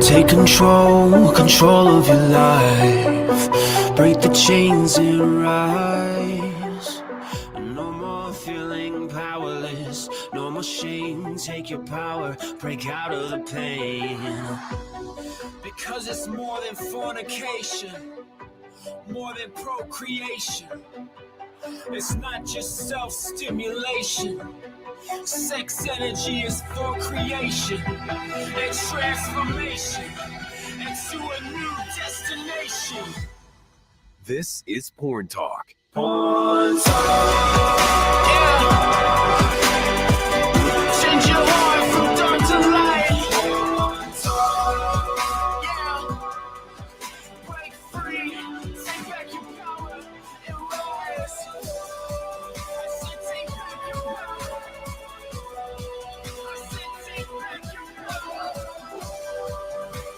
Take control of your life. Break the chains and rise. No more feeling powerless. No more shame. Take your power. Break out of the pain. Because it's more than fornication. More than procreation. It's not just self-stimulation. Sex energy is for creation and transformation into a new destination. This is Porn Talk. Porn Talk. Yeah. Change your heart from dark to light. Porn Talk. Yeah. Break free. Take back your power and rise. I said take back your power. I said take back your power.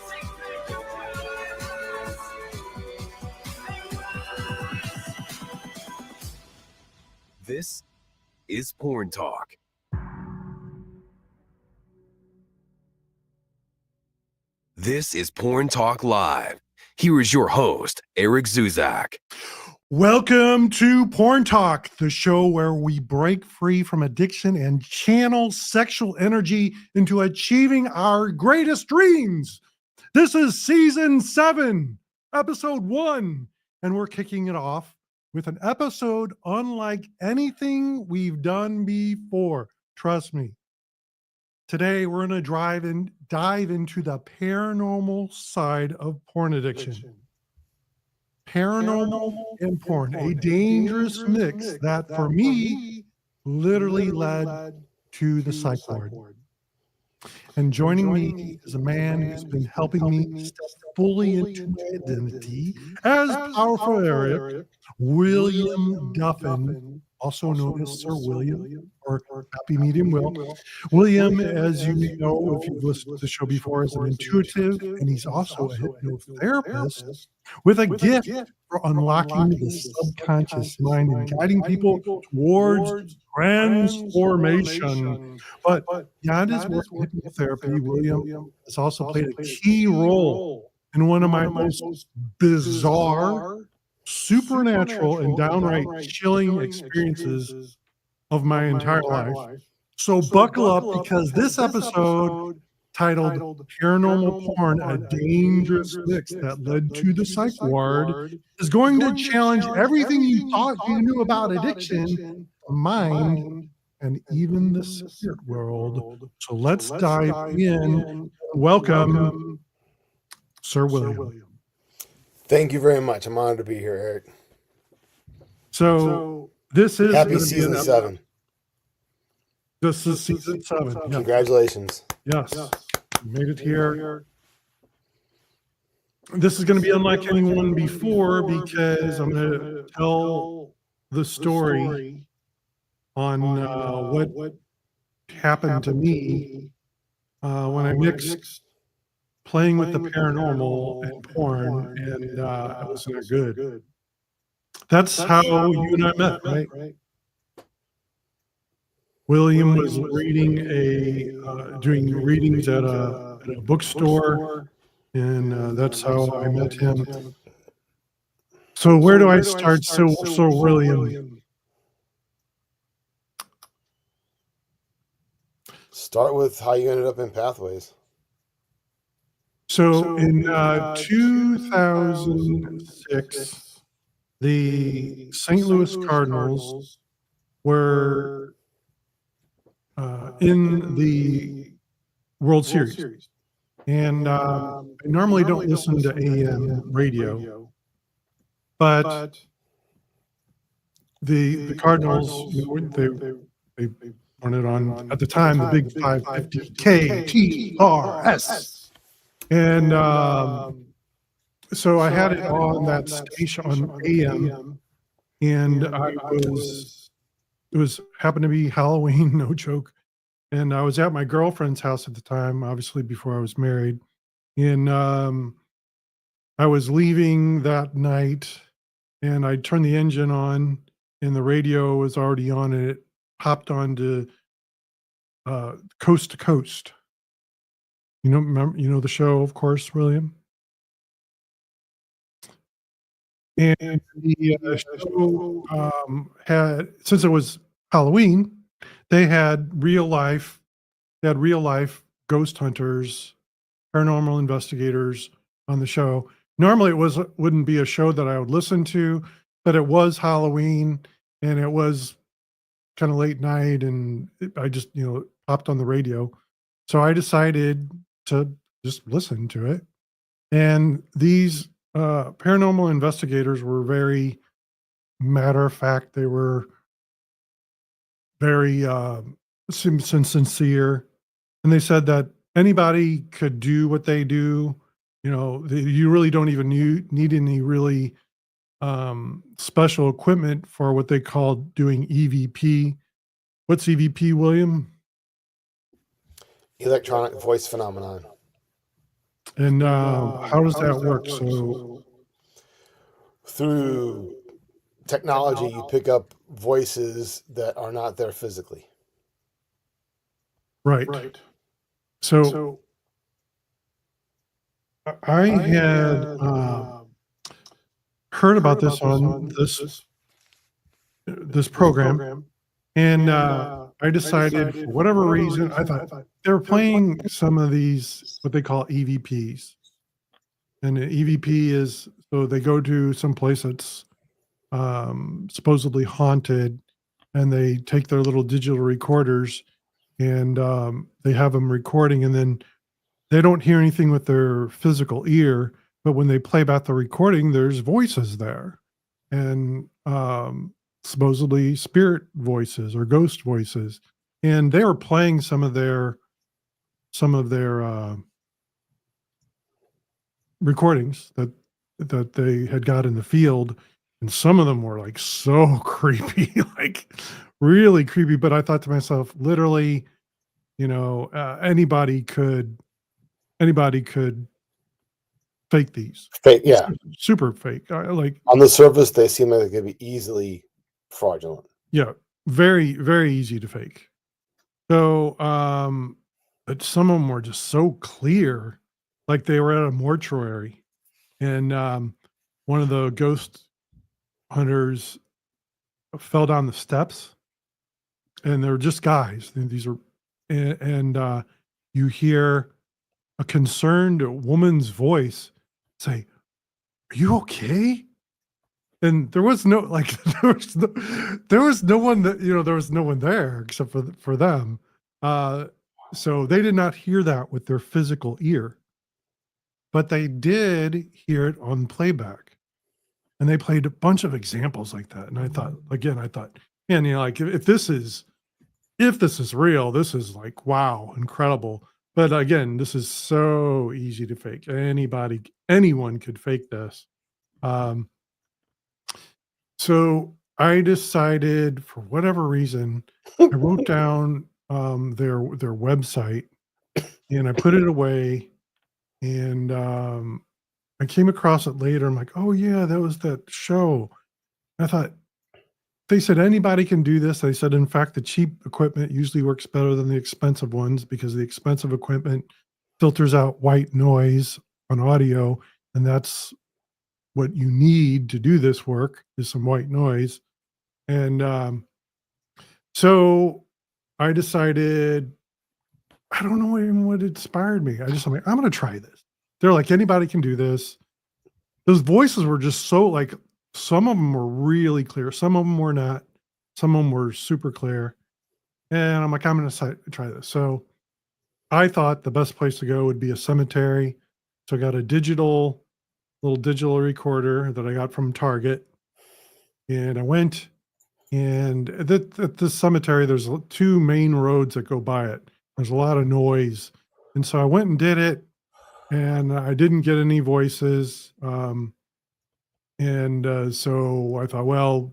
Take back your power and rise. This is Porn Talk. This is Porn Talk Live. Here is your host, Eric Zuzak. Welcome to Porn Talk, the show where we break free from addiction and channel sexual energy into achieving our greatest dreams. This is season 7, episode 1, and we're kicking it off with an episode unlike anything we've done before. Trust me. Today, we're going to dive into the paranormal side of porn addiction. Paranormal and porn, a dangerous mix that, for me, literally led to the psych ward. And joining me is a man who's been helping me step fully into my identity as powerful Eric, William Duffin, also known as Sir William, or Happy Medium Will. William, as you know, if you've listened to the show before, is an intuitive, and he's also a hypnotherapist with a gift for unlocking the subconscious mind and guiding people towards transformation. But beyond his work in hypnotherapy, William has also played a key role in one of my most bizarre, supernatural, and downright chilling experiences of my entire life. So buckle up, because this episode, titled Paranormal Porn, a Dangerous Mix That Led to the Psych Ward, is going to challenge everything you thought you knew about addiction, mind, and even the spirit world. So let's dive in. Welcome, Sir William. Thank you very much. I'm honored to be here, Eric. So this is happy season 7. This is season 7. Yes. Congratulations. Yes. You made it here. This is going to be unlike anyone before, because I'm going to tell the story on what happened to me when I mixed playing with the paranormal and porn, and it wasn't good. That's how you and I met, right? William was reading doing readings at a bookstore, and that's how I met him. So where do I start? So William. Start with how you ended up in Pathways. So in 2006, the St. Louis Cardinals were in the World Series. And I normally don't listen to AM radio, but the Cardinals, they wanted on, at the time, the big 550 KTRS. And so I had it on that station on AM, and it was happened to be Halloween, no joke. And I was at my girlfriend's house at the time, obviously before I was married. And I was leaving that night, and I turned the engine on, and the radio was already on, and it hopped on to Coast to Coast. You know the show, of course, William. And the show had, since it was Halloween, they had real life. They had real life ghost hunters, paranormal investigators on the show. Normally, wouldn't be a show that I would listen to, but it was Halloween, and it was kind of late night, and I just popped on the radio, so I decided to just listen to it. And these paranormal investigators were very matter of fact. They were very sincere, and they said that anybody could do what they do. You really don't even need any really special equipment for what they called doing EVP. What's EVP, William? Electronic voice phenomenon. And how does that work? So Through technology, you pick up voices that are not there physically. right. So I had heard about this on this program, and I decided, for whatever reason, I thought they were playing some of these what they call EVPs, and the EVP is, so they go to some place that's supposedly haunted, and they take their little digital recorders, and they have them recording, and then they don't hear anything with their physical ear, but when they play back the recording, there's voices there, and supposedly spirit voices or ghost voices, and they were playing some of their recordings that they had got in the field, and some of them were like so creepy, like really creepy. But I thought to myself, literally, anybody could fake these. Yeah. Super fake. Like, on the surface, they seem like they could be easily fraudulent. Yeah, very, very easy to fake. So, but some of them were just so clear, like they were at a mortuary, and one of the ghost hunters fell down the steps, and they were just guys. These are, and you hear a concerned woman's voice say, "Are you okay?" And there was no there was no one that there was no one there except for them. So they did not hear that with their physical ear, but they did hear it on playback, and they played a bunch of examples like that. And I thought, man, like if this is real, this is like, wow, incredible. But again, this is so easy to fake. Anyone could fake this. So I decided, for whatever reason, I wrote down their website, and I put it away, and I came across it later. I'm like, oh yeah, that was that show. I thought, they said anybody can do this. They said, in fact, the cheap equipment usually works better than the expensive ones, because the expensive equipment filters out white noise on audio, and that's what you need to do this work, is some white noise. And so I decided, I don't know even what inspired me. I'm like, I'm going to try this. They're like, anybody can do this. Those voices were just so, like, some of them were really clear. Some of them were not. Some of them were super clear. And I'm like, I'm going to try this. So I thought the best place to go would be a cemetery. So I got a little digital recorder that I got from Target, and I went, and at this cemetery, there's two main roads that go by it. There's a lot of noise, and so I went and did it, and I didn't get any voices. So I thought, well,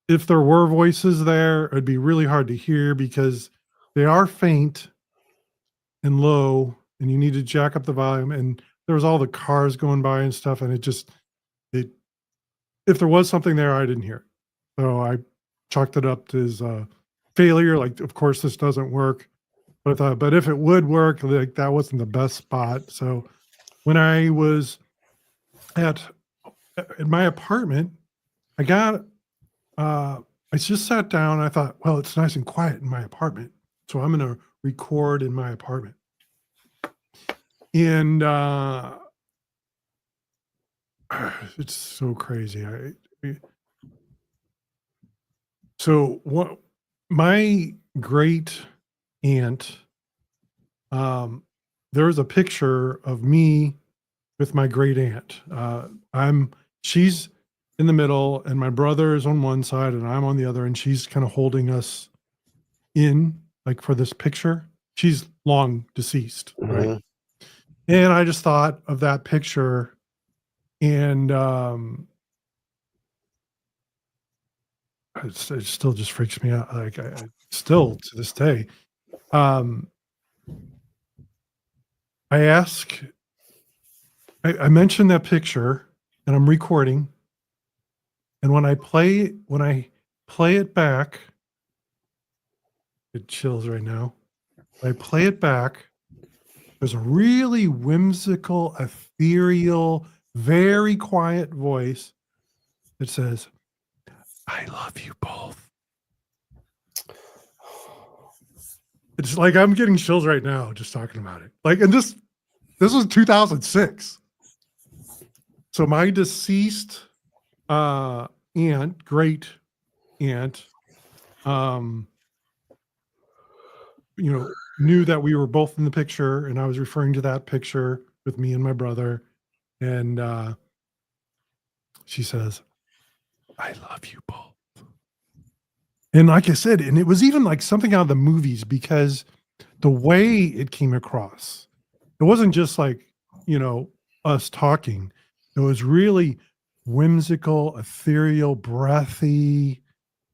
if there were voices there, it'd be really hard to hear, because they are faint and low, and you need to jack up the volume. And there was all the cars going by and stuff, and if there was something there, I didn't hear it. So I chalked it up as a failure. Like, of course, this doesn't work. But I thought, but if it would work, like that wasn't the best spot. So when I was at in my apartment, I got I just sat down. I thought, well, it's nice and quiet in my apartment, so I'm going to record in my apartment. And it's so crazy. So what? My great aunt, there's a picture of me with my great aunt. She's in the middle, and my brother is on one side, and I'm on the other, and she's kind of holding us in, like for this picture. She's long deceased, right? Mhm. And I just thought of that picture, and it still just freaks me out. Like I still to this day, um, I ask, I mentioned that picture, and I'm recording, and when I play it back, it chills right now. When I play it back, there's a really whimsical, ethereal, very quiet voice that says, "I love you both." It's like I'm getting chills right now just talking about it. Like, and this was 2006. So my deceased aunt, great aunt, knew that we were both in the picture, and I was referring to that picture with me and my brother. And she says, "I love you both." And like I said, and it was even like something out of the movies, because the way it came across, it wasn't just like, us talking. It was really whimsical, ethereal, breathy.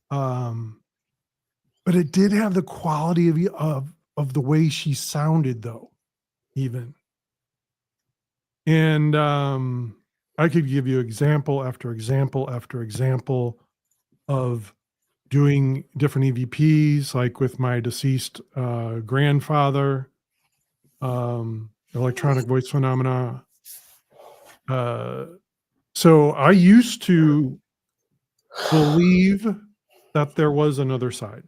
But it did have the quality of the way she sounded, though, even. And I could give you example after example after example of doing different EVPs, like with my deceased grandfather, electronic voice phenomena. So I used to believe that there was another side.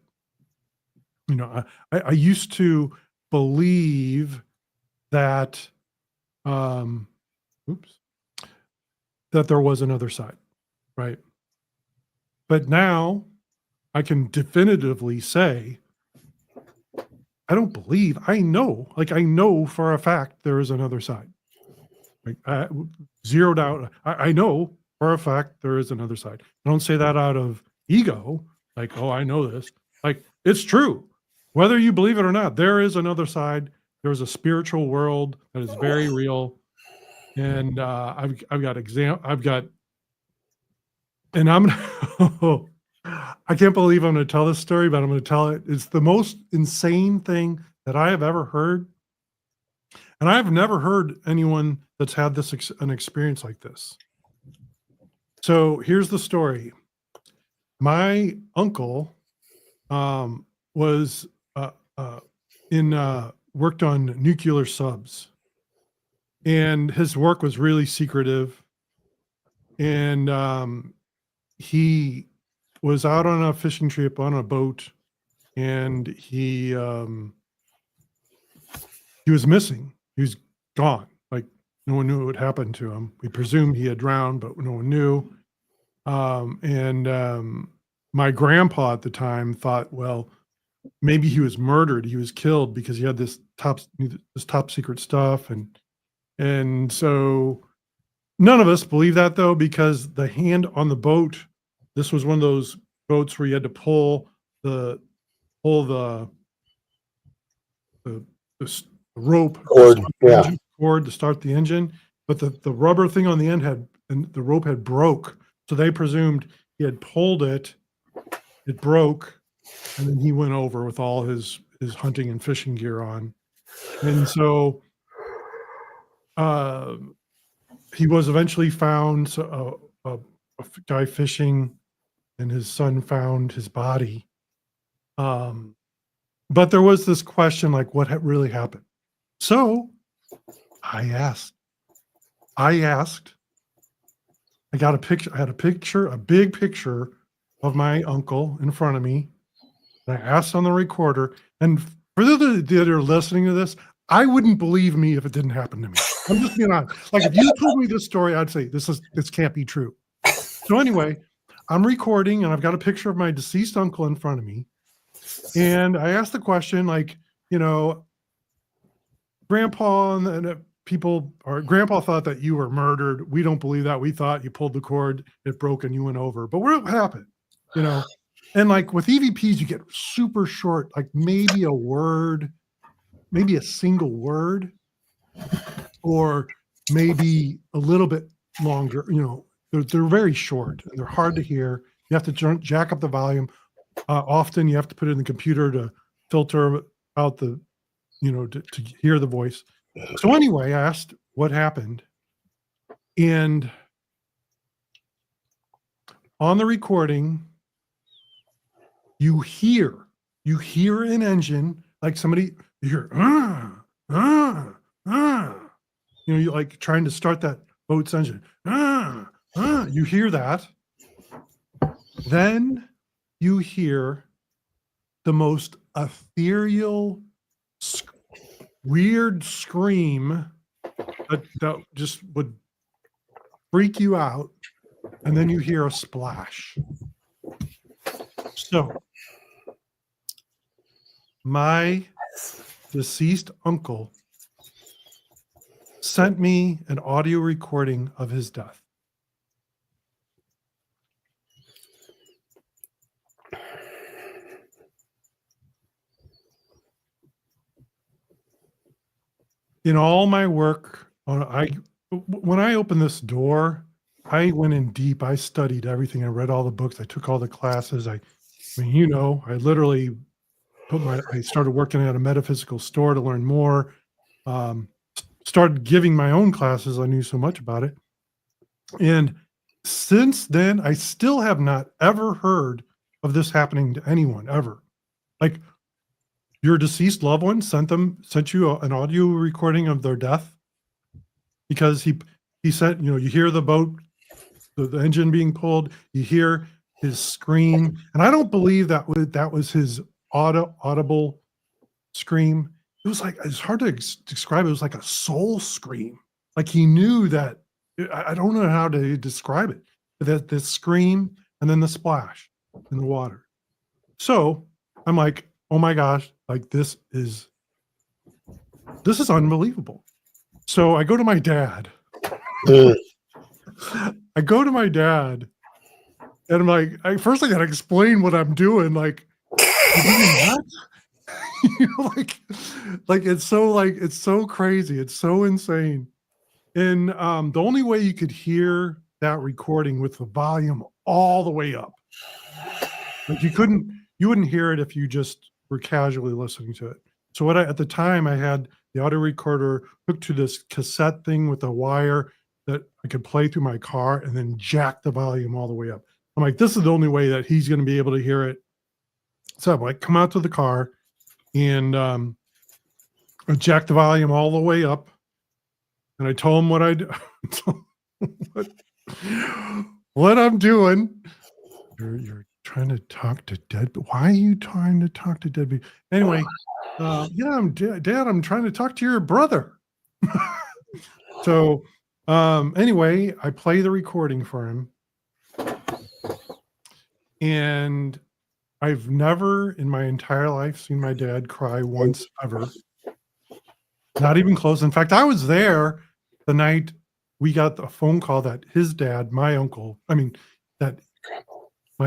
I used to believe that, that there was another side, right? But now I can definitively say, I don't believe, I know for a fact there is another side. Like, zero doubt. I know for a fact there is another side. I don't say that out of ego, like, oh, I know this. Like, it's true. Whether you believe it or not, there is another side. There's a spiritual world that is very real. And I've got and I'm I can't believe I'm going to tell this story, but I'm going to tell it. It's the most insane thing that I have ever heard. And I've never heard anyone that's had an experience like this. So here's the story. My uncle was worked on nuclear subs, and his work was really secretive. And he was out on a fishing trip on a boat, and he was missing. He was gone. Like, no one knew what happened to him. We presumed he had drowned, but no one knew. And my grandpa at the time thought, well, maybe he was murdered. He was killed because he had this top secret stuff. And so none of us believe that, though, because the hand on the boat, this was one of those boats where you had to pull the rope cord to start the engine, but the rubber thing on the end and the rope had broke, so they presumed he had pulled it broke, and then he went over with all his hunting and fishing gear on. And so he was eventually found. So a guy fishing and his son found his body. But there was this question, like, what really happened? So I asked. I got a picture. I had a big picture of my uncle in front of me. And I asked on the recorder. And for those that are listening to this, I wouldn't believe me if it didn't happen to me. I'm just being honest. Like, if you told me this story, I'd say this can't be true. So anyway, I'm recording and I've got a picture of my deceased uncle in front of me. And I asked the question, like, Grandpa and Grandpa thought that you were murdered. We don't believe that. We thought you pulled the cord, it broke, and you went over. But what happened? And like with EVPs, you get super short, like maybe a word, maybe a single word, or maybe a little bit longer. They're very short and they're hard to hear. You have to jack up the volume. Often you have to put it in the computer to filter out the, to hear the voice. So anyway, I asked what happened. And on the recording, you hear an engine, like somebody, you hear, you like trying to start that boat's engine. You hear that. Then you hear the most ethereal, weird scream that just would freak you out. And then you hear a splash. So my deceased uncle sent me an audio recording of his death. In all my work, when I opened this door, I went in deep. I studied everything. I read all the books. I took all the classes. I literally I started working at a metaphysical store to learn more. Started giving my own classes. I knew so much about it. And since then, I still have not ever heard of this happening to anyone ever. Like, your deceased loved one sent you an audio recording of their death, because he said, you hear the boat, the engine being pulled, you hear his scream. And I don't believe that was his audible scream. It was like, it's hard to describe. It was like a soul scream. Like he knew that, I don't know how to describe it, but that scream and then the splash in the water. So I'm like, oh my gosh, like this is unbelievable. So I go to my dad. I go to my dad and I'm like, first I got to explain what I'm doing. Like, what? like it's so crazy. It's so insane. And the only way you could hear that recording with the volume all the way up, like you wouldn't hear it if you just were casually listening to it. So at the time I had the audio recorder hooked to this cassette thing with a wire that I could play through my car and then jack the volume all the way up. I'm like, this is the only way that he's going to be able to hear it. So I'm like, come out to the car and I jack the volume all the way up. And I told him what I'm doing. You're trying to talk to dead. Why are you trying to talk to dead people? Anyway, Dad, I'm trying to talk to your brother. So anyway, I play the recording for him. And I've never in my entire life seen my dad cry once ever. Not even close. In fact, I was there the night we got the phone call that his dad, my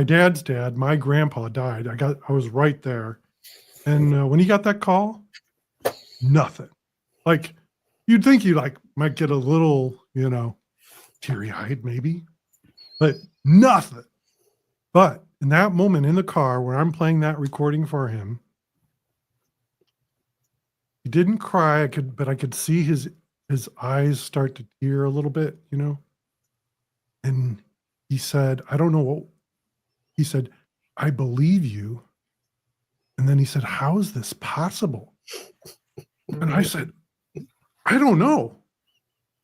dad's dad, my grandpa died. I was right there. And when he got that call, nothing. Like, you'd think you might get a little, teary-eyed maybe, but nothing. But in that moment in the car where I'm playing that recording for him, he didn't cry. But I could see his eyes start to tear a little bit, And he said, I don't know what he said. I believe you. And then he said, how is this possible? And I said, I don't know.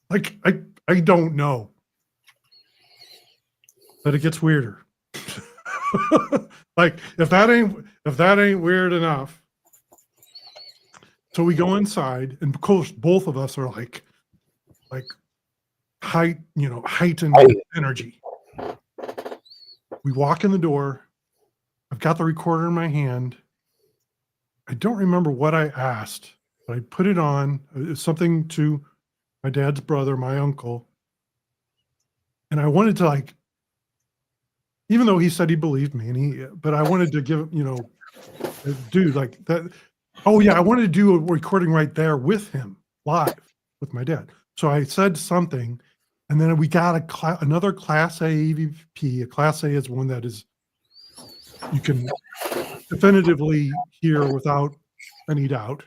Like, I don't know. But it gets weirder. Like, if that ain't weird enough. So we go inside, and of course, both of us are like heightened energy. We walk in the door. I've got the recorder in my hand. I don't remember what I asked, but I put it on. It's something to my dad's brother, my uncle. And I wanted to, like, even though he said he believed me, but I wanted to give, dude, like that. Oh yeah, I wanted to do a recording right there with him, live with my dad. So I said something, and then we got another Class A EVP. A Class A is one that is you can definitively hear without any doubt.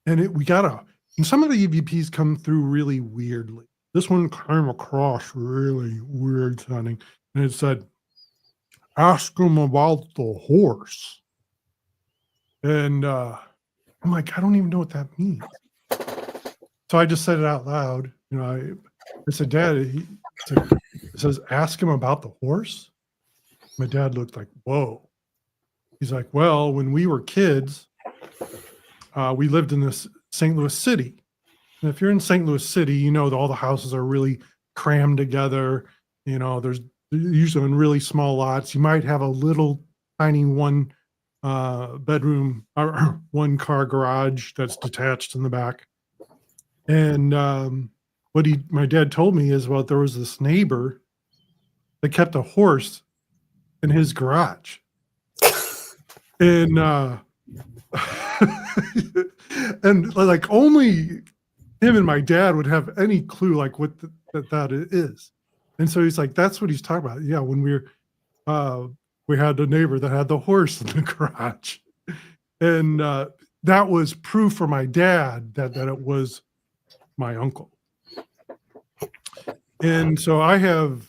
And and some of the EVPs come through really weirdly. This one came across really weird sounding, and it said, "Ask him about the horse." And I'm like, I don't even know what that means. So I just said it out loud. I said, Dad, it says, ask him about the horse. My dad looked like, whoa. He's like, well, when we were kids, we lived in this St. Louis City. And if you're in St. Louis City, you know that all the houses are really crammed together. There's usually in really small lots. You might have a little tiny one bedroom or one car garage that's detached in the back. And what my dad told me is, well, there was this neighbor that kept a horse in his garage. And and like only him and my dad would have any clue like what that is. And so he's like, that's what he's talking about. Yeah, when we had a neighbor that had the horse in the garage. And that was proof for my dad that it was my uncle. And so I have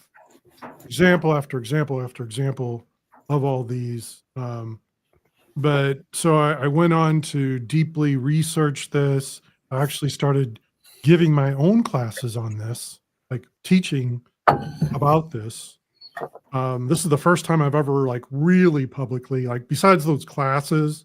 example after example after example of all these. But so I went on to deeply research this. I actually started giving my own classes on this, like teaching about this. This is the first time I've ever like really publicly, like besides those classes,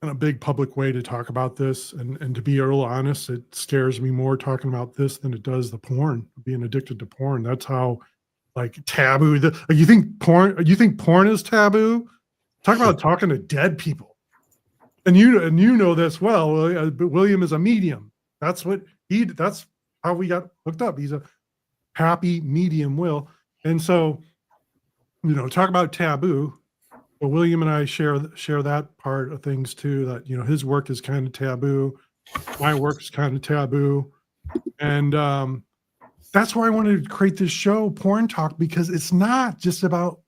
in a big public way to talk about this. And to be real honest, it scares me more talking about this than it does the porn, being addicted to porn. That's how like taboo. You think porn is taboo? Talk about talking to dead people. And you know this well. William is a medium. That's how we got hooked up. He's a happy medium, Will. And so, talk about taboo. Well, William and I share that part of things too, that, his work is kind of taboo. My work is kind of taboo. And that's why I wanted to create this show, Porn Talk, because it's not just about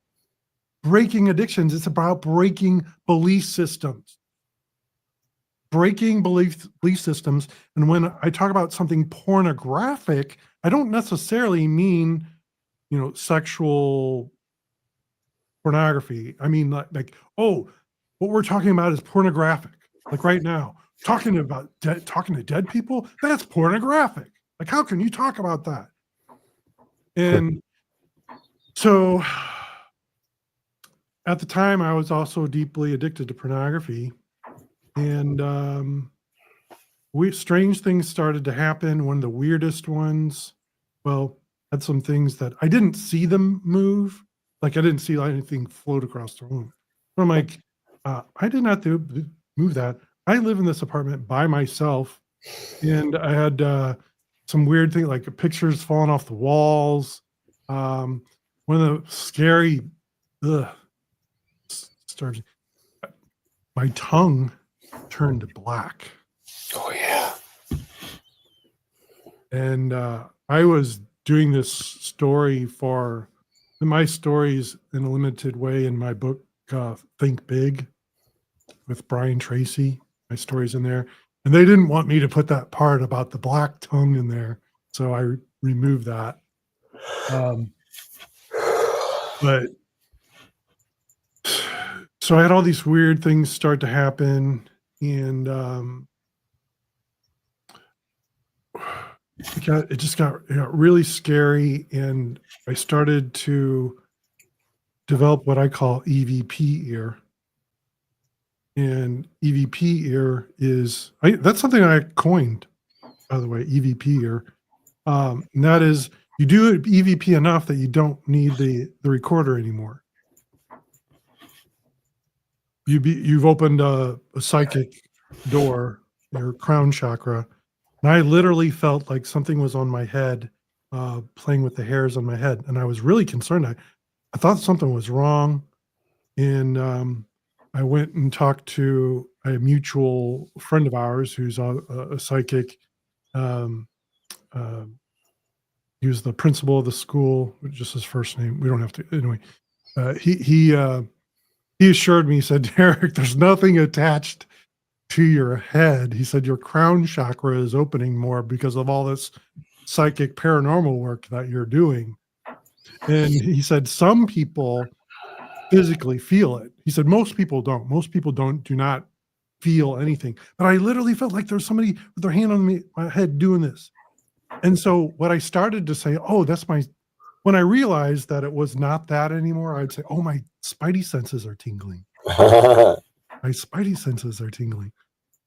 breaking addictions. It's about breaking belief systems. Breaking belief systems. And when I talk about something pornographic, I don't necessarily mean, sexual pornography. I mean, like, oh, what we're talking about is pornographic. Like right now, talking to dead people, that's pornographic. Like, how can you talk about that? And so at the time, I was also deeply addicted to pornography. And strange things started to happen. One of the weirdest ones, had some things that I didn't see them move. Like I didn't see anything float across the room. But I'm like, I did not move that. I live in this apartment by myself. And I had some weird things like pictures falling off the walls. One of the scary, my tongue turned black. Oh yeah. And I was doing this story for my stories in a limited way in my book, Think Big, with Brian Tracy. My story's in there. And they didn't want me to put that part about the black tongue in there. So I removed that. But so I had all these weird things start to happen, and it just got really scary, and I started to develop what I call EVP ear. And EVP ear is that's something I coined, by the way, EVP ear. And that is, you do EVP enough that you don't need the recorder anymore. You've opened a psychic door, your crown chakra, and I literally felt like something was on my head, playing with the hairs on my head, and I was really concerned. I thought something was wrong, and I went and talked to a mutual friend of ours who's a psychic. Um, he was the principal of the school, just his first name. We don't have to anyway. He assured me, he said, Derek, there's nothing attached to your head. He said, your crown chakra is opening more because of all this psychic paranormal work that you're doing. And he said, some people physically feel it. He said, most people don't. Most people do not feel anything. But I literally felt like there's somebody with their hand on my head doing this. And so what I started to say, oh, when I realized that it was not that anymore, I'd say, oh, my spidey senses are tingling. My spidey senses are tingling.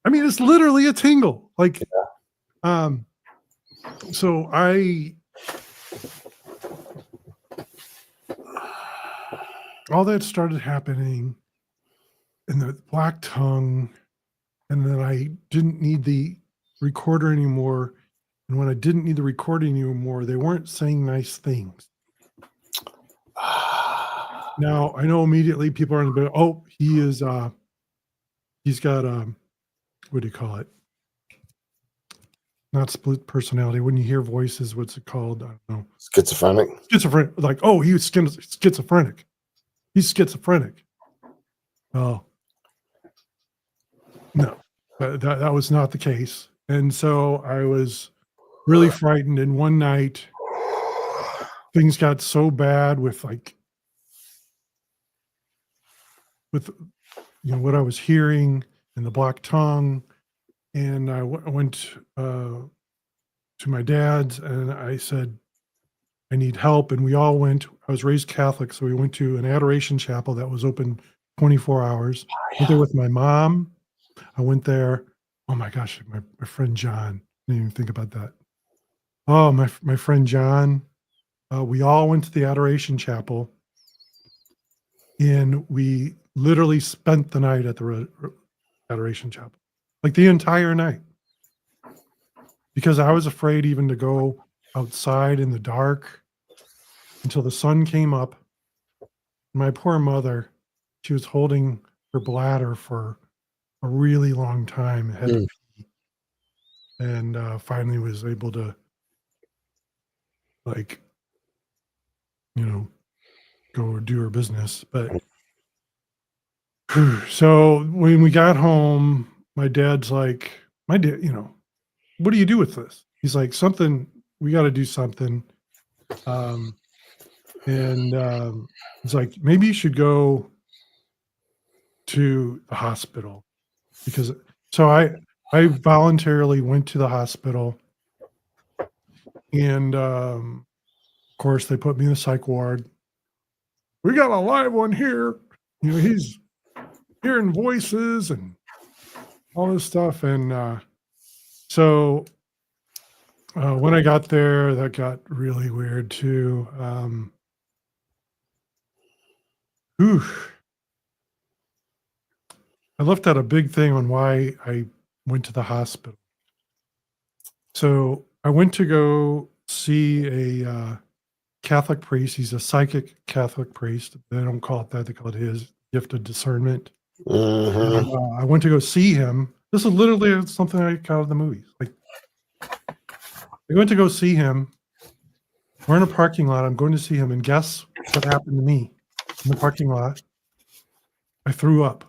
I mean, it's literally a tingle. Like, so all that started happening, and the black tongue, and then I didn't need the recorder anymore. And when I didn't need the recording anymore, they weren't saying nice things. Now I know immediately people are in the bit. Oh, he's got what do you call it? Not split personality. When you hear voices, what's it called? I don't know. Schizophrenic. Schizophrenic. Like, oh, he was schizophrenic. He's schizophrenic. Oh, no, that was not the case. And so I was really frightened. And one night, things got so bad with what I was hearing and the black tongue. And I went to my dad's, and I said, I need help. And we all went. I was raised Catholic, so we went to an adoration chapel that was open 24 hours. I went there with my mom. I went there. Oh my gosh, my friend John. I didn't even think about that. Oh, my friend John. We all went to the adoration chapel, and we literally spent the night at the adoration chapel, like the entire night, because I was afraid even to go outside in the dark until the sun came up. My poor mother, she was holding her bladder for a really long time, had to pee, and finally was able to, go do her business. But so when we got home, my dad's like, what do you do with this? He's like, we got to do something. It's like, maybe you should go to the hospital, so I voluntarily went to the hospital, and of course they put me in the psych ward. We got a live one here. He's hearing voices and all this stuff. And so when I got there, that got really weird too. I left out a big thing on why I went to the hospital. So I went to go see a Catholic priest. He's a psychic Catholic priest. They don't call it that. They call it his gift of discernment. And, I went to go see him. This is literally something I got out of the movies. Like, I went to go see him. We're in a parking lot. I'm going to see him, and guess what happened to me in the parking lot? I threw up.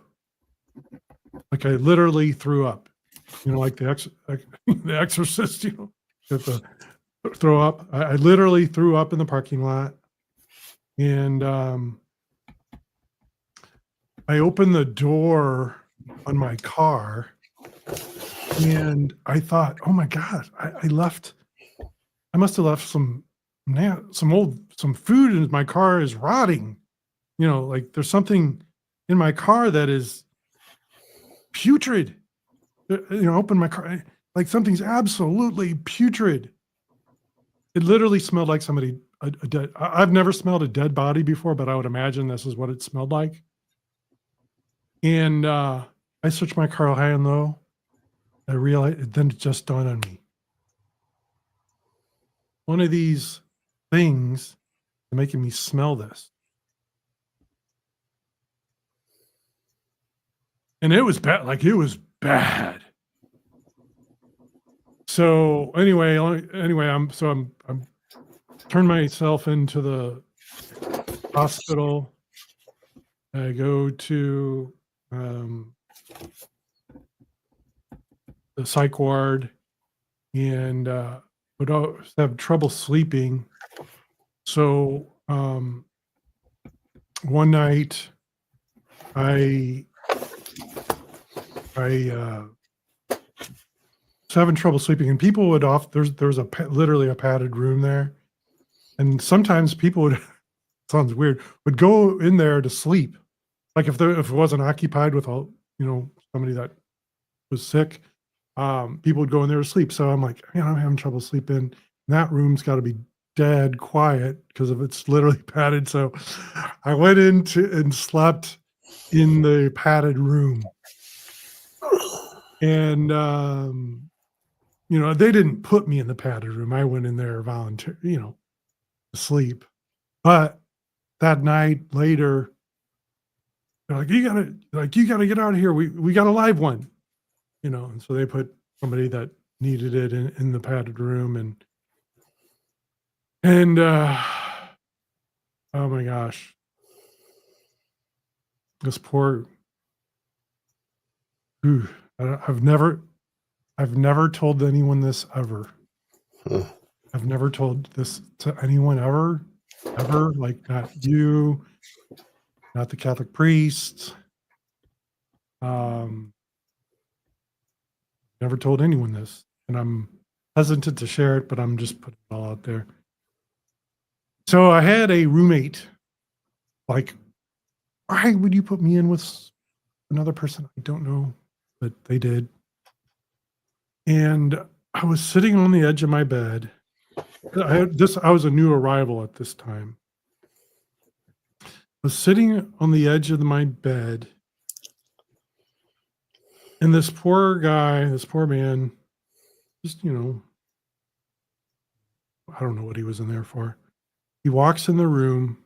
Like, I literally threw up. Like the Exorcist. You have to throw up. I literally threw up in the parking lot, and I opened the door on my car and I thought, oh my God, I must have left some food in my car is rotting. You know, like there's something in my car that is putrid. Open my car, like something's absolutely putrid. It literally smelled like somebody, a dead. I've never smelled a dead body before, but I would imagine this is what it smelled like. And I searched my car high and low. I realized, then it just dawned on me. One of these things is making me smell this. And it was bad, like it was bad. So anyway, I'm turned myself into the hospital. I go to the psych ward and would always have trouble sleeping. So one night I was having trouble sleeping, and people would there's literally a padded room there, and sometimes people would sounds weird would go in there to sleep, like if it wasn't occupied with somebody that was sick, people would go in there to sleep. So I'm like, I'm having trouble sleeping. And that room's got to be dead quiet because of it's literally padded. So I went into and slept in the padded room. And, they didn't put me in the padded room. I went in there voluntarily, to sleep. But that night later, they're like, you gotta get out of here. We got a live one, and so they put somebody that needed it in the padded room. And oh my gosh, this poor, I've never told anyone this ever. I've never told this to anyone ever, like not you, not the Catholic priest. Never told anyone this, and I'm hesitant to share it, but I'm just putting it all out there. So I had a roommate, like, why would you put me in with another person? I don't know, but they did. And I was sitting on the edge of my bed. I was a new arrival at this time. I was sitting on the edge of my bed, and this poor man, just, I don't know what he was in there for. He walks in the room,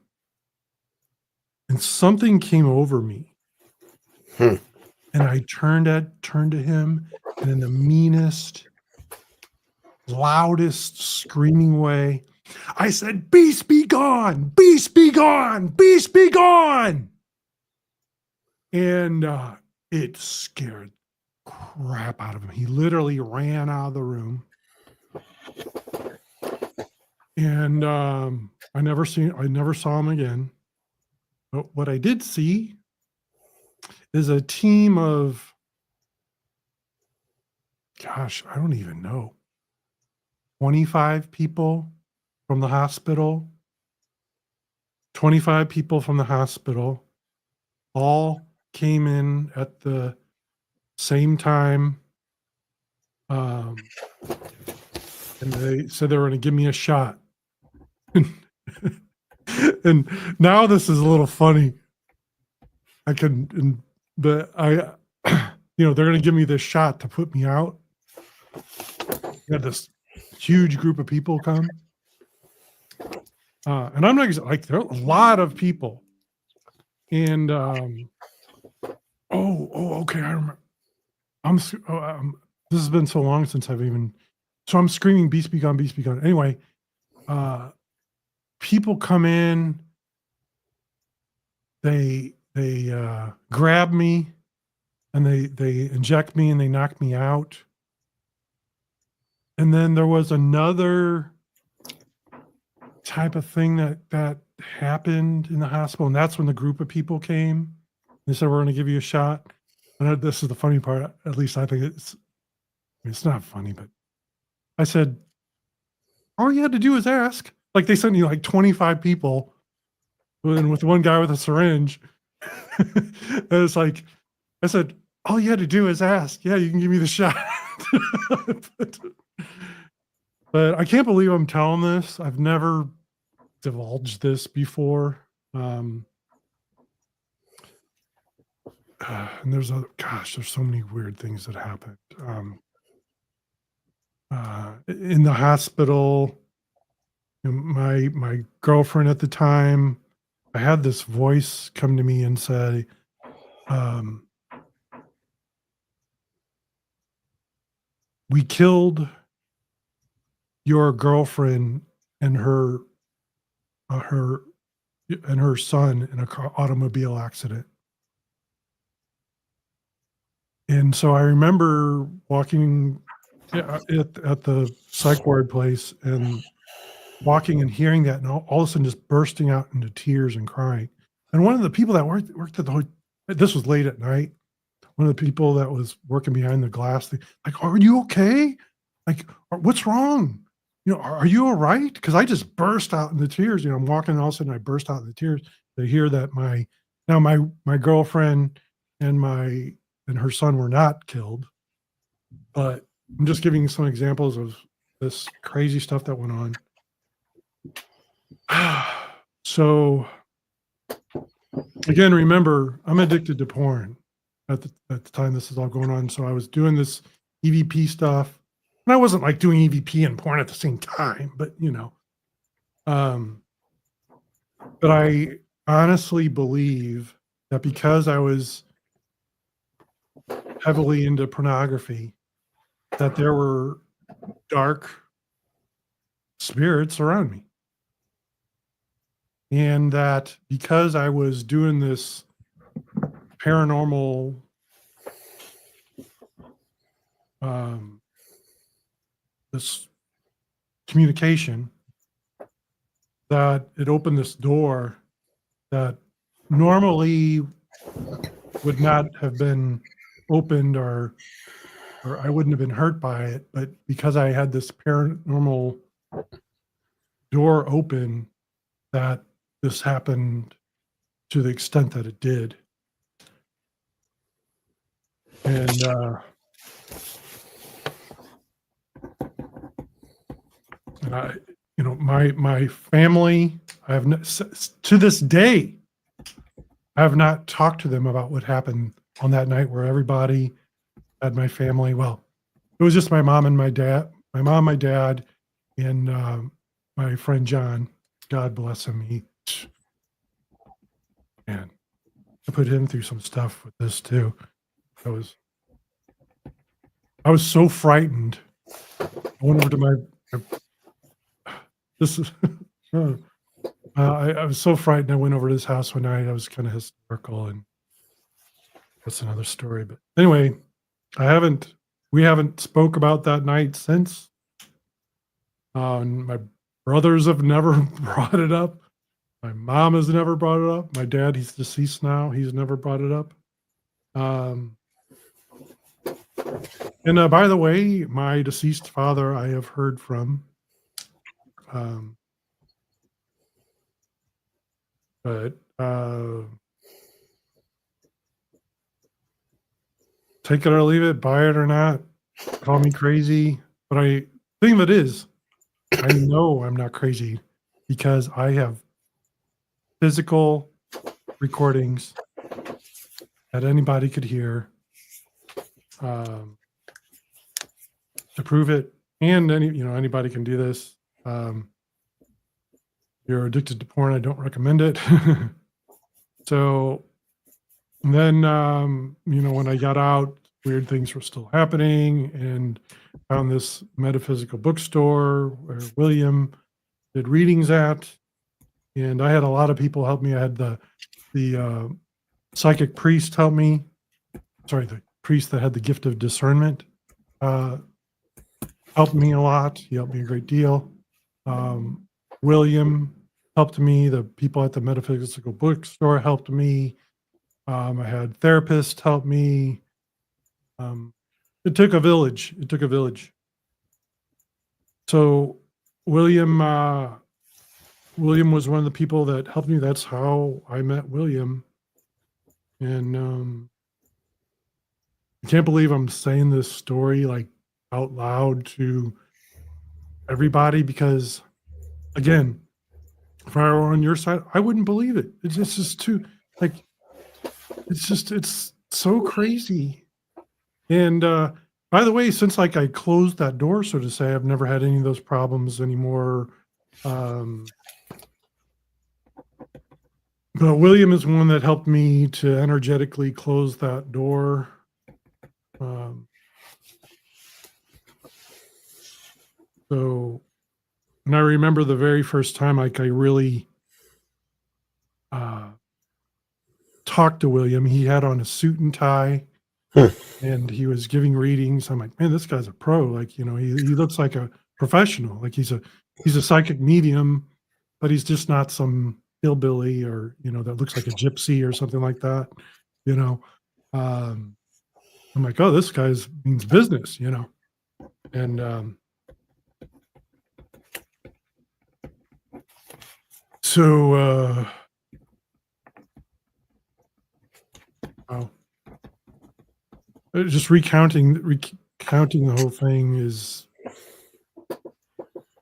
and something came over me. And I turned to him, and in the meanest, loudest screaming way, I said, "Beast be gone! Beast be gone! Beast be gone!" And it scared the crap out of him. He literally ran out of the room. And I never saw him again. But what I did see is a team of, gosh, I don't even know, 25 people from the hospital. 25 people from the hospital all came in at the same time. And they said they were going to give me a shot. And now this is a little funny. They're going to give me this shot to put me out. We had this huge group of people come. And I'm not like, there are a lot of people. And, okay. I remember. This has been so long since I'm screaming, "Beast be gone, beast be gone." Anyway, people come in, they grab me, and they inject me, and they knock me out. And then there was another type of thing that happened in the hospital, and that's when the group of people came, They said, we're going to give you a shot. And this is the funny part. At least I think it's not funny, but I said, all you had to do was ask. Like they sent you like 25 people with one guy with a syringe. And it's like, I said, all you had to do is ask. Yeah, you can give me the shot. But I can't believe I'm telling this. I've never divulged this before. And there's so many weird things that happened. In the hospital, my girlfriend at the time, I had this voice come to me and say, we killed your girlfriend and her son in an automobile accident. And so I remember walking at the psych ward place and walking and hearing that, and all of a sudden just bursting out into tears and crying. And one of the people that worked at the hotel, this was late at night, one of the people that was working behind the glass, like, are you okay? Like, what's wrong? Are you all right? Because I just burst out into tears. I'm walking, and all of a sudden I burst out into tears to hear that my girlfriend and her son were not killed. But I'm just giving you some examples of this crazy stuff that went on. So again, remember, I'm addicted to porn at the time this is all going on. So I was doing this EVP stuff. And I wasn't like doing EVP and porn at the same time, but but I honestly believe that because I was heavily into pornography, that there were dark spirits around me. And that because I was doing this paranormal this communication, that it opened this door that normally would not have been opened, or I wouldn't have been hurt by it. But because I had this paranormal door open, that this happened to the extent that it did. And my family, to this day, I have not talked to them about what happened on that night where everybody had my family. Well, it was just my mom and my dad, and my friend John. God bless him. Man, I put him through some stuff with this too. I was so frightened. I went over to I was so frightened. I went over to his house one night. I was kind of hysterical, and that's another story. But anyway, we haven't spoke about that night since. My brothers have never brought it up. My mom has never brought it up. My dad, he's deceased now. He's never brought it up. And by the way, my deceased father, I have heard from. But take it or leave it, buy it or not, call me crazy. But thing of it is, I know I'm not crazy because I have physical recordings that anybody could hear to prove it. And anybody can do this. You're addicted to porn, I don't recommend it. So then, when I got out, weird things were still happening, and found this metaphysical bookstore where William did readings at. And I had a lot of people help me. I had the psychic priest help me. Sorry, the priest that had the gift of discernment helped me a lot. He helped me a great deal. William helped me. The people at the metaphysical bookstore helped me. I had therapists help me. It took a village. It took a village. So William, William was one of the people that helped me. That's how I met William. And I can't believe I'm saying this story like out loud to everybody because, again, if I were on your side, I wouldn't believe it. It's just too, like, it's so crazy. And by the way, since like I closed that door, so to say, I've never had any of those problems anymore. But William is one that helped me to energetically close that door. So, and I remember the very first time, like I really talked to William. He had on a suit and tie, and he was giving readings. I'm like, man, this guy's a pro. Like, you know, he looks like a professional. Like he's a psychic medium, but he's just not some hillbilly or, you know, that looks like a gypsy or something like that. You know, I'm like, oh, this guy's means business. You know, and so. Oh, just recounting the whole thing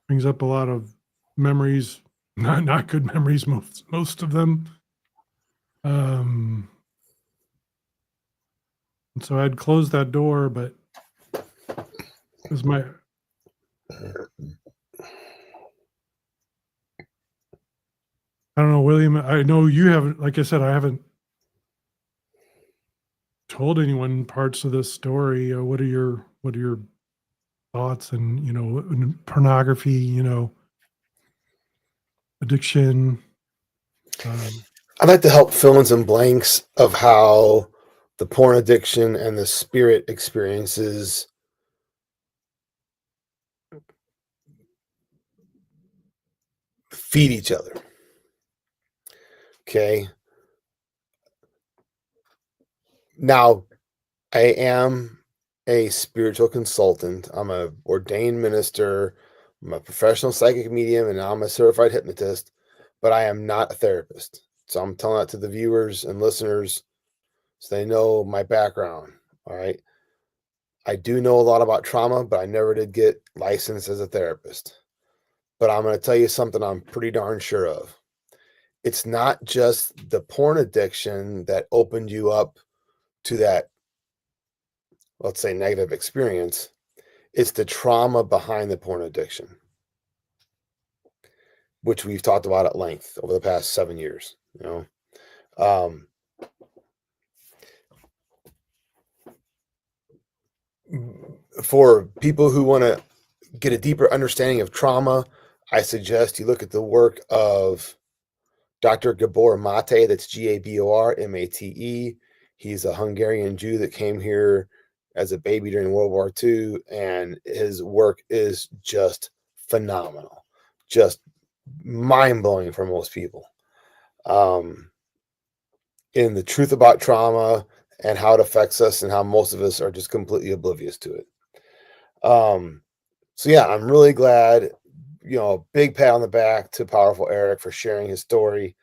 brings up a lot of memories, not good memories, most of them. And so I'd closed that door, but it was my I don't know, William. I know you haven't, like I said, I haven't told anyone parts of this story. What are your thoughts and, you know, pornography, you know, addiction? I'd like to help fill in some blanks of how the porn addiction and the spirit experiences feed each other. Okay. Now, I am a spiritual consultant. I'm a ordained minister. I'm a professional psychic medium, and I'm a certified hypnotist, but I am not a therapist. So I'm telling that to the viewers and listeners so they know my background. All right. I do know a lot about trauma, but I never did get licensed as a therapist. But I'm going to tell you something I'm pretty darn sure of. It's not just the porn addiction that opened you up to that, let's say, negative experience. It's the trauma behind the porn addiction, which we've talked about at length over the past 7 years. You know, for people who want to get a deeper understanding of trauma, I suggest you look at the work of Dr. Gabor Mate. That's Gabormate. He's a Hungarian Jew that came here as a baby during World War II, and his work is just phenomenal, just mind-blowing for most people. In the truth about trauma and how it affects us and how most of us are just completely oblivious to it. So yeah, I'm really glad, you know, big pat on the back to Powerful Eric for sharing his story.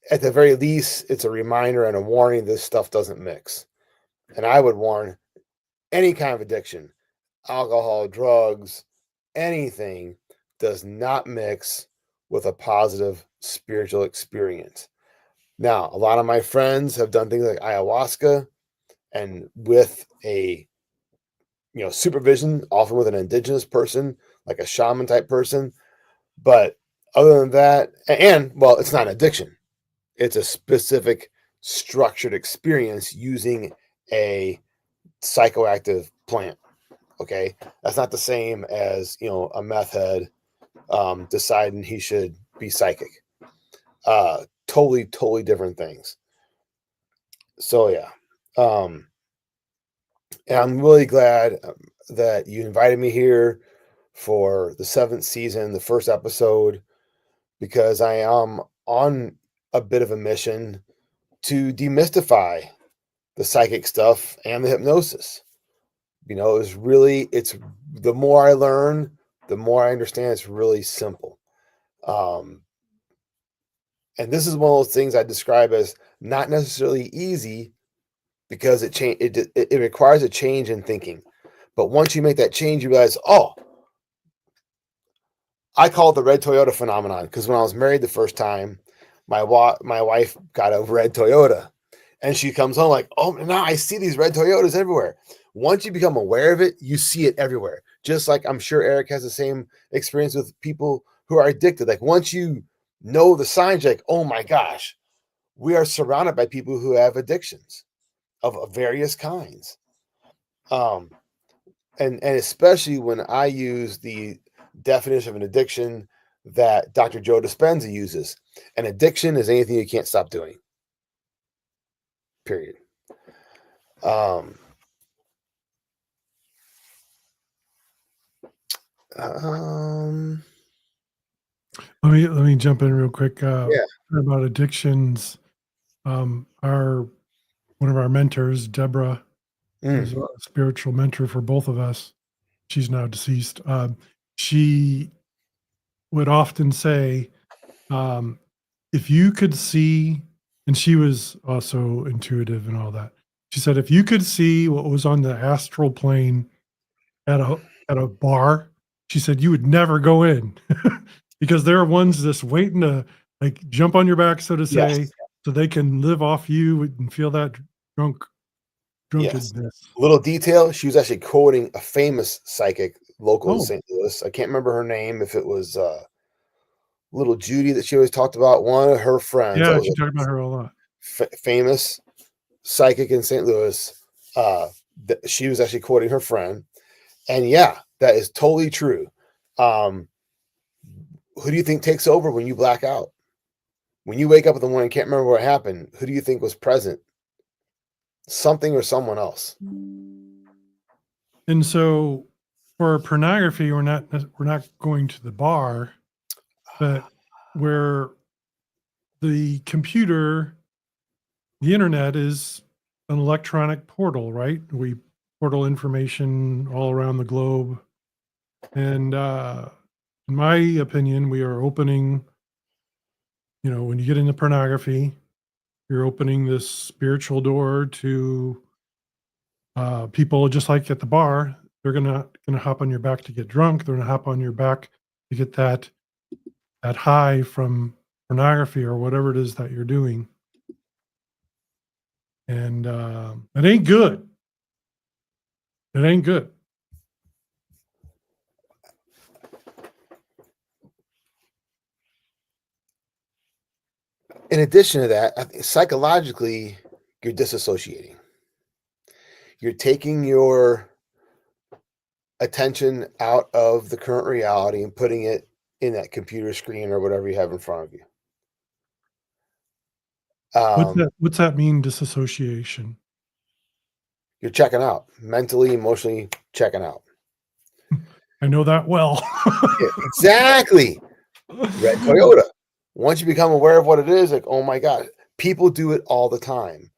At the very least, it's a reminder and a warning this stuff doesn't mix. And I would warn any kind of addiction, alcohol, drugs, anything does not mix with a positive spiritual experience. Now, a lot of my friends have done things like ayahuasca and with a, you know, supervision, often with an indigenous person, like a shaman type person. But other than that, and well, it's not an addiction. It's a specific structured experience using a psychoactive plant. Okay. That's not the same as, you know, a meth head deciding he should be psychic. Totally different things. So yeah. And I'm really glad that you invited me here for the 7th season, the first episode, because I am on a bit of a mission to demystify the psychic stuff and the hypnosis. It's the more I learn, the more I understand it's really simple. And this is one of those things I describe as not necessarily easy because it requires a change in thinking. But once you make that change, you realize, oh, I call it the red Toyota phenomenon, because when I was married the first time, my wife got a red Toyota, and she comes home like, oh, now I see these red Toyotas everywhere. Once you become aware of it, you see it everywhere. Just like I'm sure Eric has the same experience with people who are addicted. Like once you know the signs, you're like, oh my gosh, we are surrounded by people who have addictions of various kinds. And especially when I use the definition of an addiction that Dr. Joe Dispenza uses. An addiction is anything you can't stop doing. Period. Let me jump in real quick. Yeah. About addictions. One of our mentors, Deborah, is a spiritual mentor for both of us. She's now deceased. She would often say, if you could see, and she was also intuitive and all that. She said, if you could see what was on the astral plane at a bar, she said you would never go in because there are ones just waiting to like jump on your back, so to say, Yes. so they can live off you and feel that drunkenness. Yes. Little detail, she was actually quoting a famous psychic local in St. Louis. I can't remember her name, if it was little Judy that she always talked about, one of her friends. Yeah, she talked about her a lot. Famous psychic in St. Louis. She was actually quoting her friend. And yeah, that is totally true. Who do you think takes over when you black out? When you wake up in the morning and can't remember what happened, who do you think was present? Something or someone else. And so for pornography, we're not going to the bar, but where the computer, the internet is an electronic portal, right? We portal information all around the globe. And in my opinion, we are opening, when you get into pornography, you're opening this spiritual door to people, just like at the bar. They're gonna hop on your back to get drunk. They're gonna hop on your back to get that high from pornography or whatever it is that you're doing. And it ain't good. It ain't good. In addition to that, I think psychologically, you're disassociating. You're taking your attention out of the current reality and putting it in that computer screen or whatever you have in front of you. What's that mean, disassociation? You're checking out, mentally, emotionally checking out. I know that well. Yeah, exactly. Red Toyota. Once you become aware of what it is, like, oh my God, people do it all the time.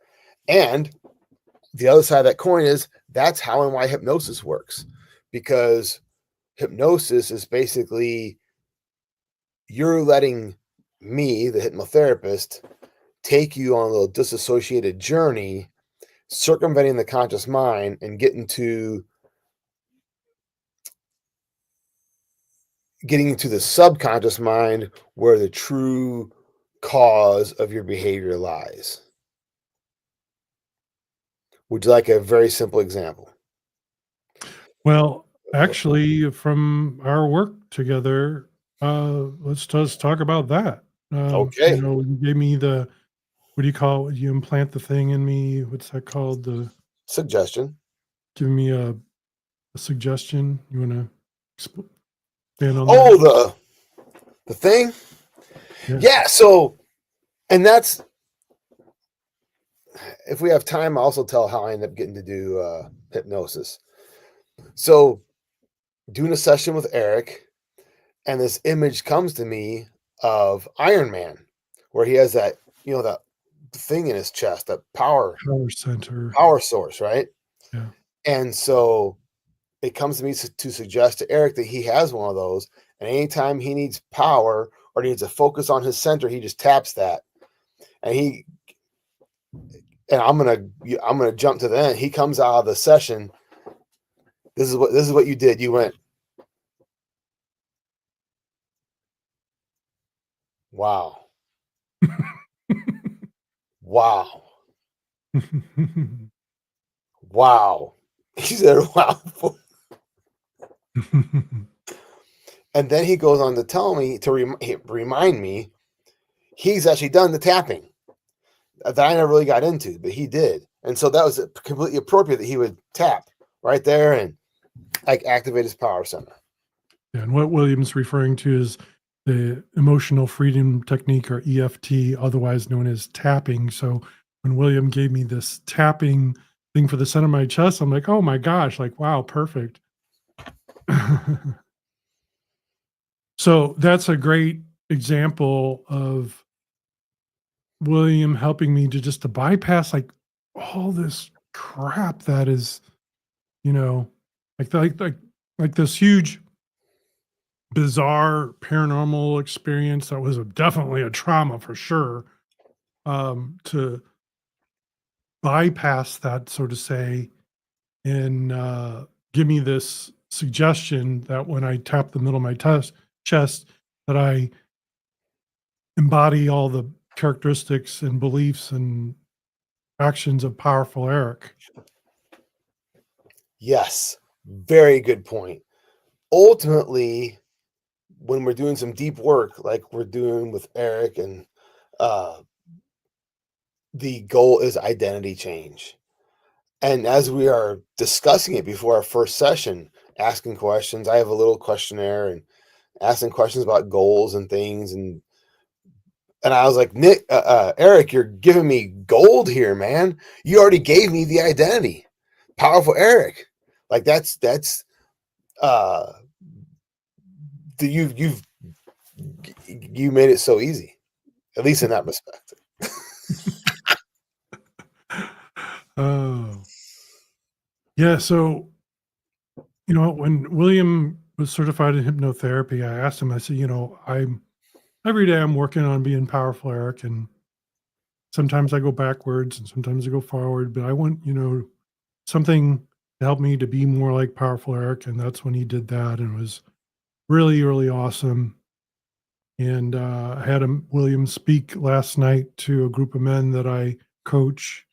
And the other side of that coin is that's how and why hypnosis works. Because hypnosis is basically you're letting me, the hypnotherapist, take you on a little disassociated journey, circumventing the conscious mind and getting into the subconscious mind where the true cause of your behavior lies. Would you like a very simple example? Well, actually, from our work together, let's just talk about that. Okay. You gave me what do you call it? You implant the thing in me. What's that called? The Suggestion. give me a suggestion. You want to expand on that? Oh, the thing? Yeah. So, and that's, if we have time, I'll also tell how I ended up getting to do hypnosis. So, doing a session with Eric, and this image comes to me of Iron Man where he has that, that thing in his chest, that Power center. power source, right? Yeah. And so it comes to me to suggest to Eric that he has one of those, and anytime he needs power or needs to focus on his center, he just taps that, and I'm gonna jump to the end. He comes out of the session. This is what you did. You went, wow, wow, wow. He said, wow. And then he goes on to tell me to remind me he's actually done the tapping that I never really got into, but he did. And so that was completely appropriate that he would tap right there and like activate his power center. Yeah, and what William's referring to is the emotional freedom technique, or EFT, otherwise known as tapping. So when William gave me this tapping thing for the center of my chest, I'm like, oh my gosh, like, wow, perfect. So that's a great example of William helping me to bypass like all this crap that is, you know, like this huge bizarre paranormal experience that was definitely a trauma for sure. To bypass that, so to say, and give me this suggestion that when I tap the middle of my chest, that I embody all the characteristics and beliefs and actions of powerful Eric. Yes, very good point. Ultimately, when we're doing some deep work like we're doing with Eric, and the goal is identity change. And as we are discussing it before our first session, asking questions, I have a little questionnaire and asking questions about goals and things. And I was like, Eric, you're giving me gold here, man. You already gave me the identity. Powerful Eric. Like you made it so easy, at least in that respect. Oh, yeah. So, when William was certified in hypnotherapy, I asked him, I said, every day I'm working on being powerful, Eric, and sometimes I go backwards and sometimes I go forward, but I want, something to help me to be more like powerful Eric. And that's when he did that. And it was really, really awesome. And I had William speak last night to a group of men that I coach.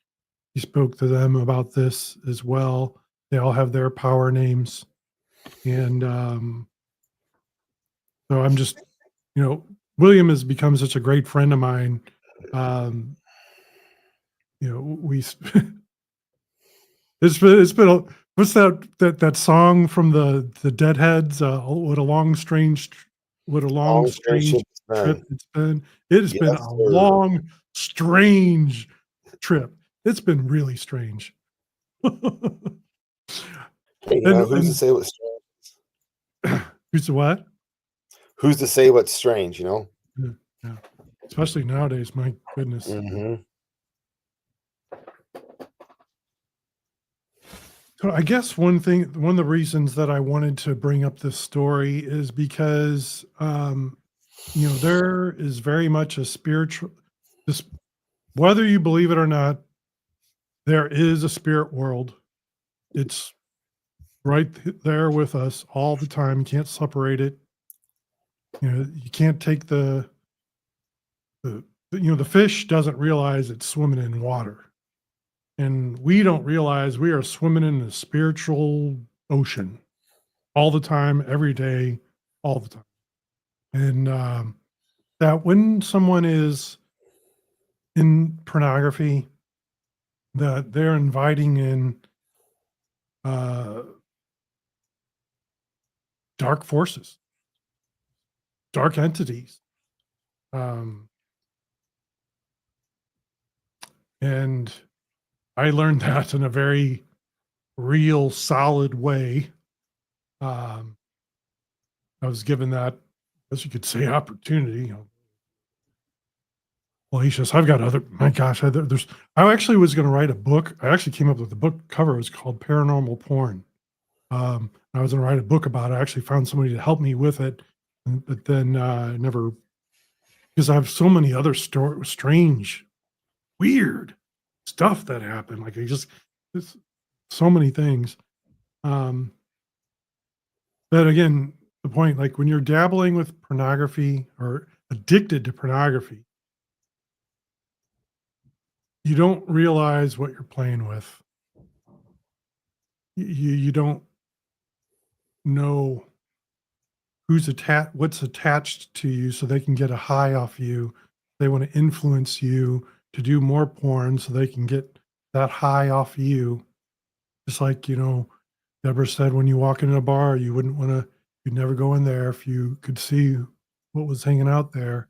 He spoke to them about this as well. They all have their power names. And so I'm just, William has become such a great friend of mine. We it's been what's that song from the Deadheads? What a long strange Long trip friendship. it's been. It has been Yes, a sir. long strange trip. It's been really strange. Hey, who's to say what's strange? Who's the what? Who's to say what's strange? Yeah, yeah. Especially nowadays, my goodness. Mm-hmm. So I guess one of the reasons that I wanted to bring up this story is because, there is very much a spiritual, whether you believe it or not, there is a spirit world. It's right there with us all the time. You can't separate it. You can't take the fish doesn't realize it's swimming in water. And we don't realize we are swimming in the spiritual ocean all the time, every day, all the time. And that when someone is in pornography, that they're inviting in dark forces, dark entities. And I learned that in a very real, solid way. I was given that, as you could say, opportunity. Hellacious. I've got other, my gosh, I actually was going to write a book. I actually came up with the book cover. It was called Paranormal Porn. I was going to write a book about it. I actually found somebody to help me with it, but then never, because I have so many other strange, weird stuff that happened. Like it's so many things. But again, the point, like when you're dabbling with pornography or addicted to pornography, you don't realize what you're playing with. You don't know what's attached to you, so they can get a high off you. They want to influence you to do more porn so they can get that high off you. Just like, Deborah said, when you walk into a bar, you'd never go in there if you could see what was hanging out there.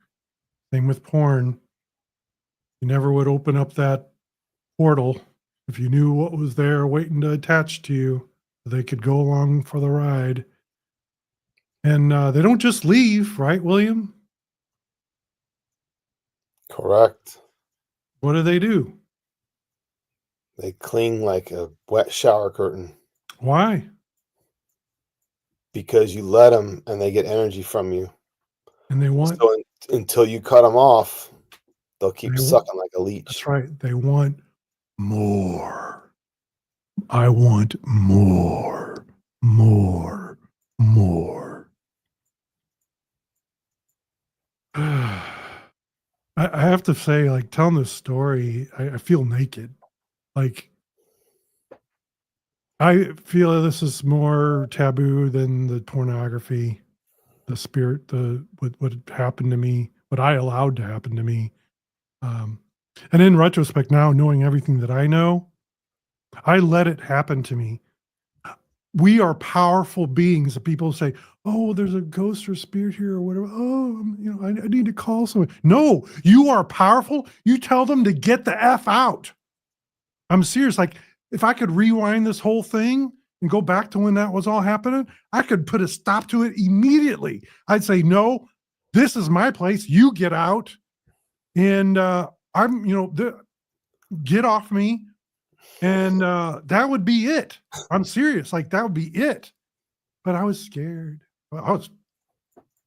Same with porn. You never would open up that portal if you knew what was there waiting to attach to you, so they could go along for the ride. And they don't just leave, right, William? Correct. What do they do? They cling like a wet shower curtain Why? because you let them and they get energy from you. And they want, So until you cut them off, they'll keep They wa- sucking like a leech. that's right, they want more. I want more, more, more. I have to say, like, telling this story, I feel naked. Like, I feel this is more taboo than the pornography, the spirit, what happened to me, what I allowed to happen to me. And in retrospect, now knowing everything that I know, I let it happen to me. We are powerful beings. People say, "Oh, there's a ghost or spirit here or whatever." Oh, I need to call someone. No, you are powerful. You tell them to get the F out. I'm serious. Like, if I could rewind this whole thing and go back to when that was all happening, I could put a stop to it immediately. I'd say, "No, this is my place. You get out." And get off me. And that would be it. I'm serious. Like, that would be it. But I was scared. I was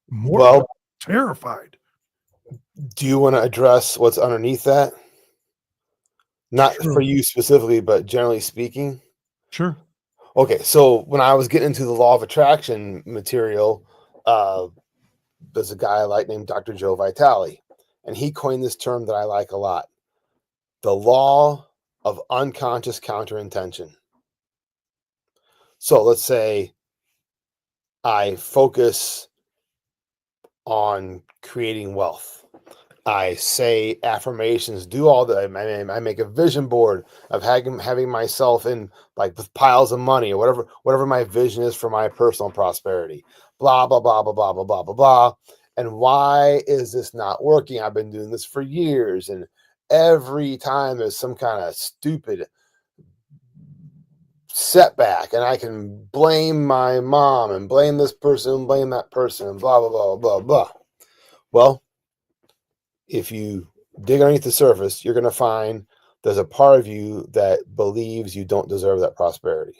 more terrified. Do you want to address what's underneath that? Not Sure. for you specifically, but generally speaking. Sure. Okay, so when I was getting into the law of attraction material, there's a guy I like named Dr. Joe Vitale, and he coined this term that I like a lot: the law of unconscious counterintention. So let's say I focus on creating wealth. I say affirmations, do all that. I make a vision board of having myself in, like, with piles of money or whatever my vision is for my personal prosperity. Blah, blah, blah, blah, blah, blah, blah, blah, blah. And why is this not working? I've been doing this for years, and every time there's some kind of stupid setback, and I can blame my mom and blame this person and blame that person and blah, blah, blah, blah, blah. Well, if you dig underneath the surface, you're going to find there's a part of you that believes you don't deserve that prosperity.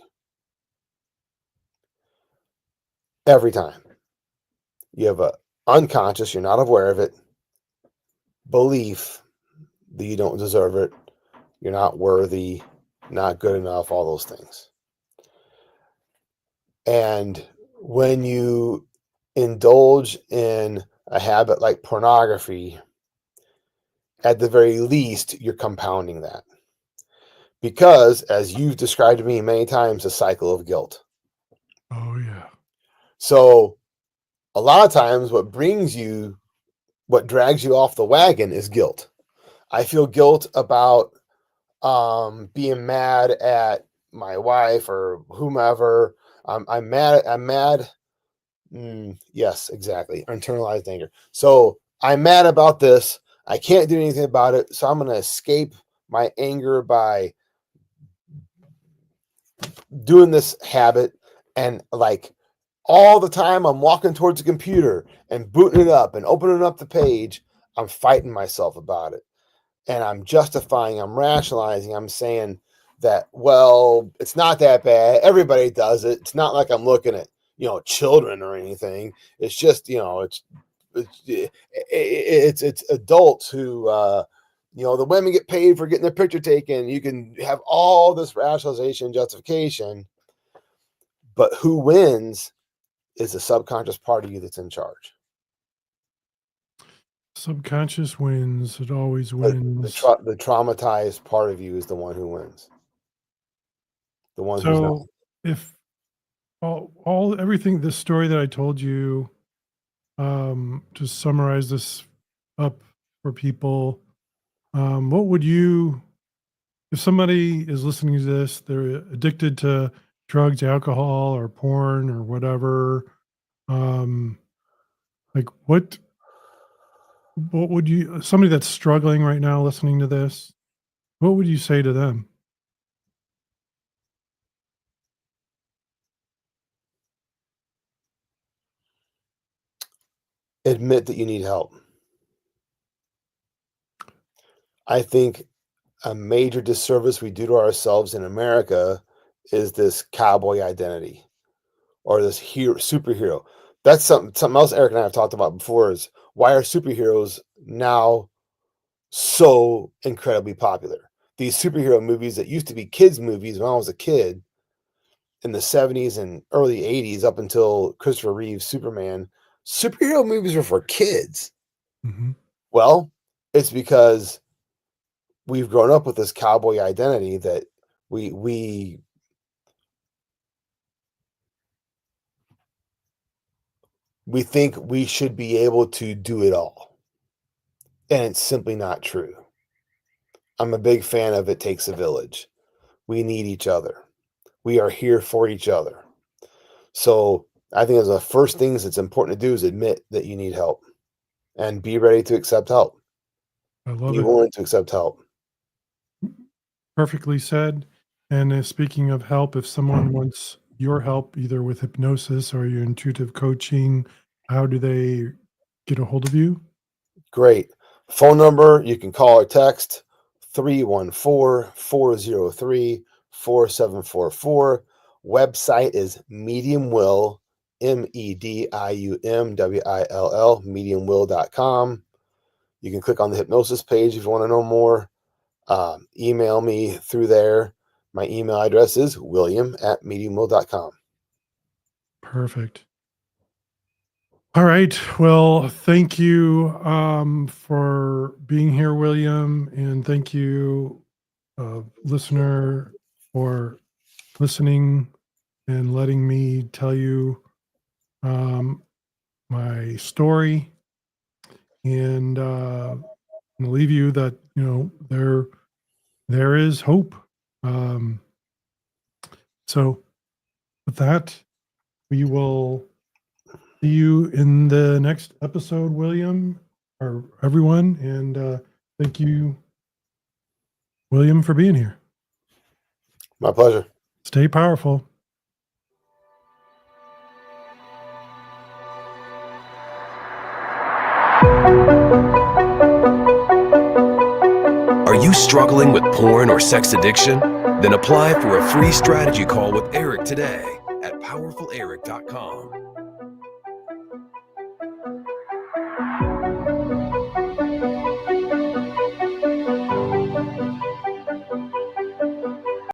Every time. You have a unconscious, you're not aware of it, belief that you don't deserve it, you're not worthy, not good enough, all those things. And when you indulge in a habit like pornography, at the very least, you're compounding that. Because, as you've described to me many times, a cycle of guilt. Oh, yeah. So a lot of times what drags you off the wagon is guilt. I feel guilt about being mad at my wife or whomever. I'm mad. Yes, exactly. Internalized anger. So I'm mad about this. I can't do anything about it. So I'm going to escape my anger by doing this habit. And, like, all the time I'm walking towards the computer and booting it up and opening up the page, I'm fighting myself about it. And I'm justifying, I'm rationalizing, I'm saying that, well, it's not that bad. Everybody does it. It's not like I'm looking at, children or anything. It's just, it's adults who, the women get paid for getting their picture taken. You can have all this rationalization, justification, but who wins is the subconscious part of you that's in charge. Subconscious wins. It always The wins. traumatized part of you is the one who wins. The one who's not. So if everything, this story that I told you, to summarize this up for people, what would you, if somebody is listening to this, they're addicted to drugs, alcohol, or porn or whatever, like what would you, somebody that's struggling right now listening to this, what would you say to them? Admit that you need help. I think a major disservice we do to ourselves in America is this cowboy identity or this superhero. That's something else Eric and I have talked about before, is why are superheroes now so incredibly popular? These superhero movies that used to be kids movies when I was a kid in the 70s and early 80s up until Christopher Reeve's Superman, superhero movies were for kids. Mm-hmm. Well, it's because we've grown up with this cowboy identity that we think we should be able to do it all. And it's simply not true. I'm a big fan of it takes a village. We need each other. We are here for each other. So I think the first things that's important to do is admit that you need help and be ready to accept help. I love Be it. willing to accept help. Perfectly said. And speaking of help, if someone wants your help, either with hypnosis or your intuitive coaching, how do they get a hold of you? Great. Phone number, you can call or text 314-403-4744. Website is Medium Will, MEDIUMWILL, mediumwill.com. You can click on the hypnosis page if you want to know more. Email me through there. My email address is william@mediumwill.com. Perfect. All right. Well, thank you for being here, William. And thank you, listener, for listening and letting me tell you my story. And I'm gonna leave you that, there is hope. So with that, we will see you in the next episode, William, or everyone. And thank you, William, for being here. My pleasure. Stay powerful. Are you struggling with porn or sex addiction? Then apply for a free strategy call with Eric today at powerfuleric.com.